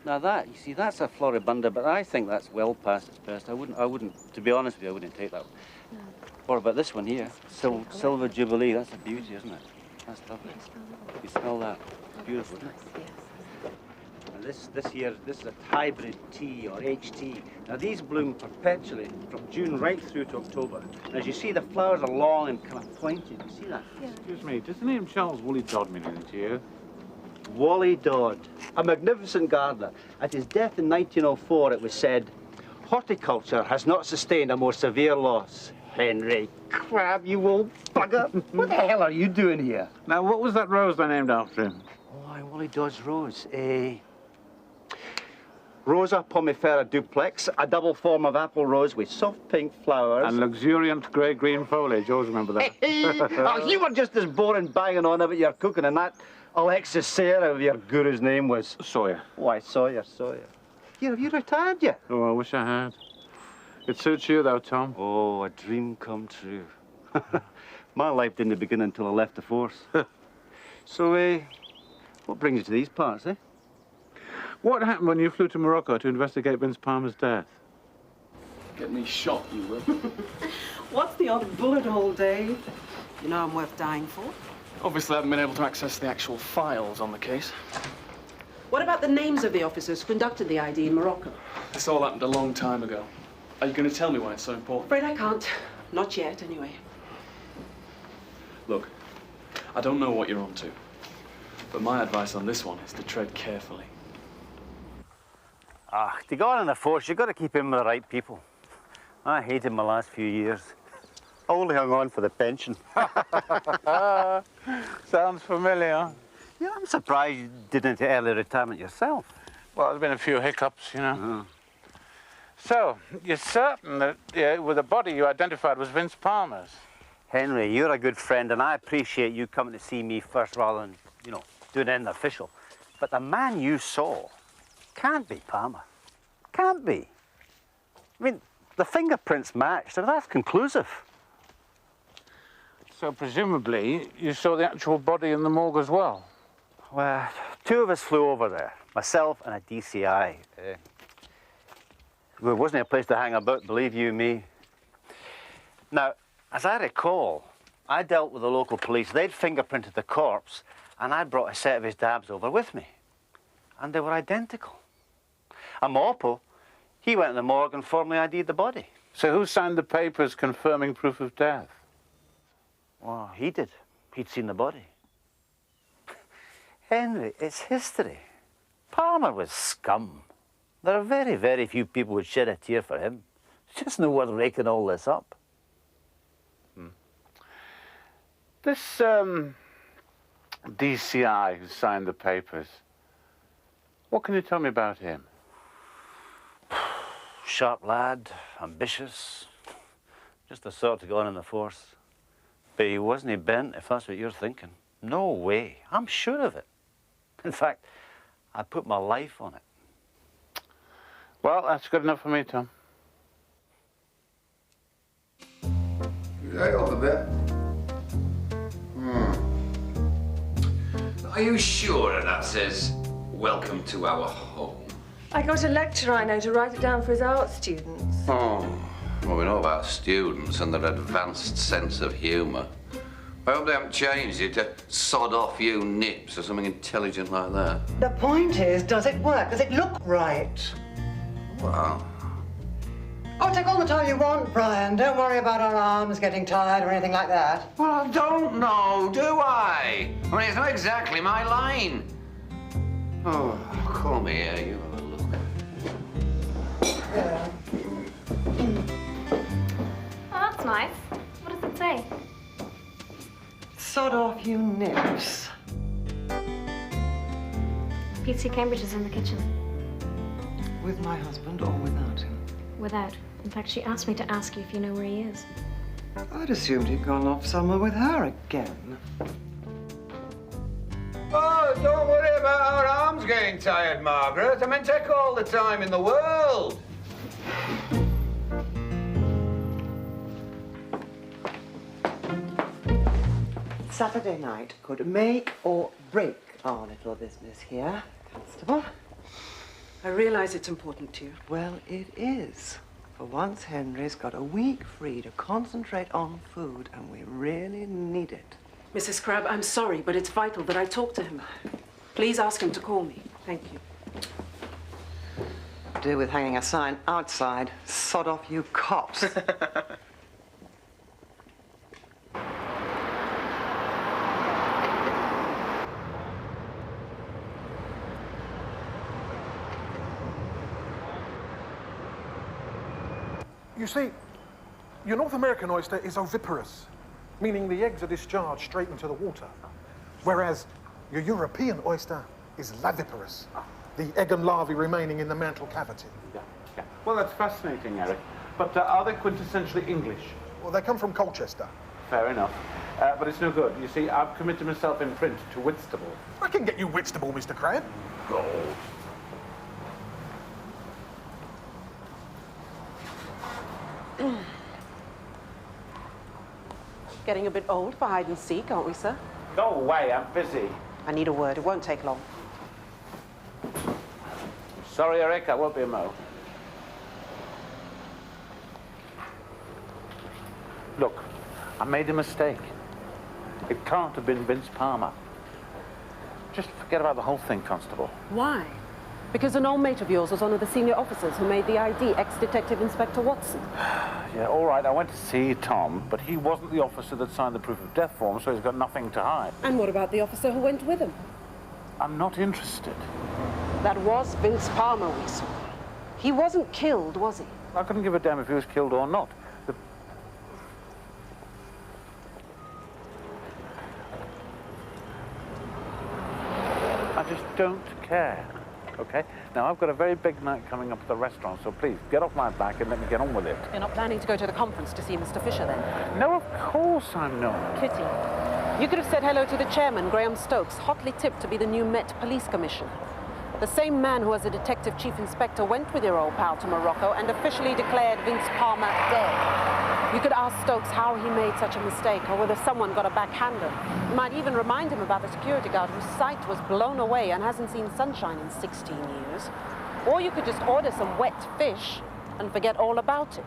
Now that, you see, that's a floribunda, but I think that's well past its best. I wouldn't, to be honest with you, I wouldn't take that. No. What about this one here? Silver Jubilee, that's a beauty, isn't it? That's lovely. You smell that? It's beautiful, isn't it? Yes. And this here, this is a hybrid tea or HT. Now these bloom perpetually from June right through to October. And as you see, the flowers are long and kind of pointed. You see that? Yeah. Excuse me, does the name Charles Woolley Dodd mean anything to you? Wally Dodd, a magnificent gardener. At his death in 1904, it was said, "Horticulture has not sustained a more severe loss." Henry Crab, you old bugger. What the hell are you doing here? Now, what was that rose they named after him? Oh, Wally Dodd's rose. Rosa pomifera duplex, a double form of apple rose with soft pink flowers. And luxuriant grey-green foliage, always remember that. Oh, you were just as boring banging on about your cooking and that Alexis Sayre, of your guru's name was... Sawyer. Why, Sawyer. Here, have you retired yet? Oh, I wish I had. It suits you, though, Tom. Oh, a dream come true. My life didn't begin until I left the force. So, what brings you to these parts, eh? What happened when you flew to Morocco to investigate Vince Palmer's death? Get me shot, you will. What's the odd bullet hole, Dave? You know I'm worth dying for. Obviously, I haven't been able to access the actual files on the case. What about the names of the officers who conducted the ID in Morocco? This all happened a long time ago. Are you going to tell me why it's so important? Afraid I can't. Not yet, anyway. Look, I don't know what you're on to, but my advice on this one is to tread carefully. To go on in the force, you've got to keep in with the right people. I hated my last few years. I only hung on for the pension. Sounds familiar. Yeah, I'm surprised you did into early retirement yourself. Well, there's been a few hiccups, you know. So, you're certain that with the body you identified was Vince Palmer's? Henry, you're a good friend, and I appreciate you coming to see me first rather than, doing anything official. But the man you saw can't be Palmer. Can't be. I mean, the fingerprints matched. I mean, that's conclusive. So, presumably, you saw the actual body in the morgue as well? Well, two of us flew over there, myself and a DCI. There wasn't a place to hang about, believe you me. Now, as I recall, I dealt with the local police. They'd fingerprinted the corpse, and I'd brought a set of his dabs over with me. And they were identical. And Mopo, he went to the morgue and formally ID'd the body. So who signed the papers confirming proof of death? Well, he did. He'd seen the body. Henry, it's history. Palmer was scum. There are very, very few people who'd shed a tear for him. It's just no worth raking all this up. This DCI who signed the papers, what can you tell me about him? Sharp lad, ambitious, just the sort to go on in the force. But he wasn't bent, if that's what you're thinking. No way. I'm sure of it. In fact, I put my life on it. Well, that's good enough for me, Tom. Right over there. Are you sure that says, "Welcome to our home"? I got a lecturer I know to write it down for his art students. Oh, well, we know about students and their advanced sense of humour. I hope they haven't changed it to "sod off you nips" or something intelligent like that. The point is, does it work? Does it look right? Well... Oh, take all the time you want, Brian. Don't worry about our arms getting tired or anything like that. Well, I don't know, do I? I mean, it's not exactly my line. Oh, call me here. You have a look. Yeah. Oh, that's nice. What does it say? Sod off you nips. PC Cambridge is in the kitchen. With my husband or without him? Without. In fact, she asked me to ask you if you know where he is. I'd assumed he'd gone off somewhere with her again. Oh, don't worry about our arms getting tired, Margaret. I mean, take all the time in the world. Saturday night could make or break our little business here, Constable. I realize it's important to you. Well, it is. For once, Henry's got a week free to concentrate on food, and we really need it. Mrs. Crabb, I'm sorry, but it's vital that I talk to him. Please ask him to call me. Thank you. Do with hanging a sign outside. Sod off, you cops. You see, your North American oyster is oviparous, meaning the eggs are discharged straight into the water, whereas your European oyster is laviparous, the egg and larvae remaining in the mantle cavity. Yeah. Well, that's fascinating, Eric. But are they quintessentially English? Well, they come from Colchester. Fair enough. But it's no good. You see, I've committed myself in print to Whitstable. I can get you Whitstable, Mr. Crab. Go. Getting a bit old for hide and seek, aren't we, sir? Go away, I'm busy. I need a word. It won't take long. Sorry, Eric, I won't be a mo. Look, I made a mistake. It can't have been Vince Palmer. Just forget about the whole thing, Constable. Why? Because an old mate of yours was one of the senior officers who made the ID, ex-Detective Inspector Watson. Yeah, all right, I went to see Tom, but he wasn't the officer that signed the proof of death form, so he's got nothing to hide. And what about the officer who went with him? I'm not interested. That was Vince Palmer we saw. He wasn't killed, was he? I couldn't give a damn if he was killed or not. I just don't care, okay? Now, I've got a very big night coming up at the restaurant, so please, get off my back and let me get on with it. You're not planning to go to the conference to see Mr. Fisher, then? No, of course I'm not. Kitty, you could have said hello to the chairman, Graham Stokes, hotly tipped to be the new Met Police Commissioner. The same man who, as a detective chief inspector, went with your old pal to Morocco and officially declared Vince Palmer dead. You could ask Stokes how he made such a mistake, or whether someone got a backhander. You might even remind him about the security guard whose sight was blown away and hasn't seen sunshine in 16 years. Or you could just order some wet fish and forget all about it.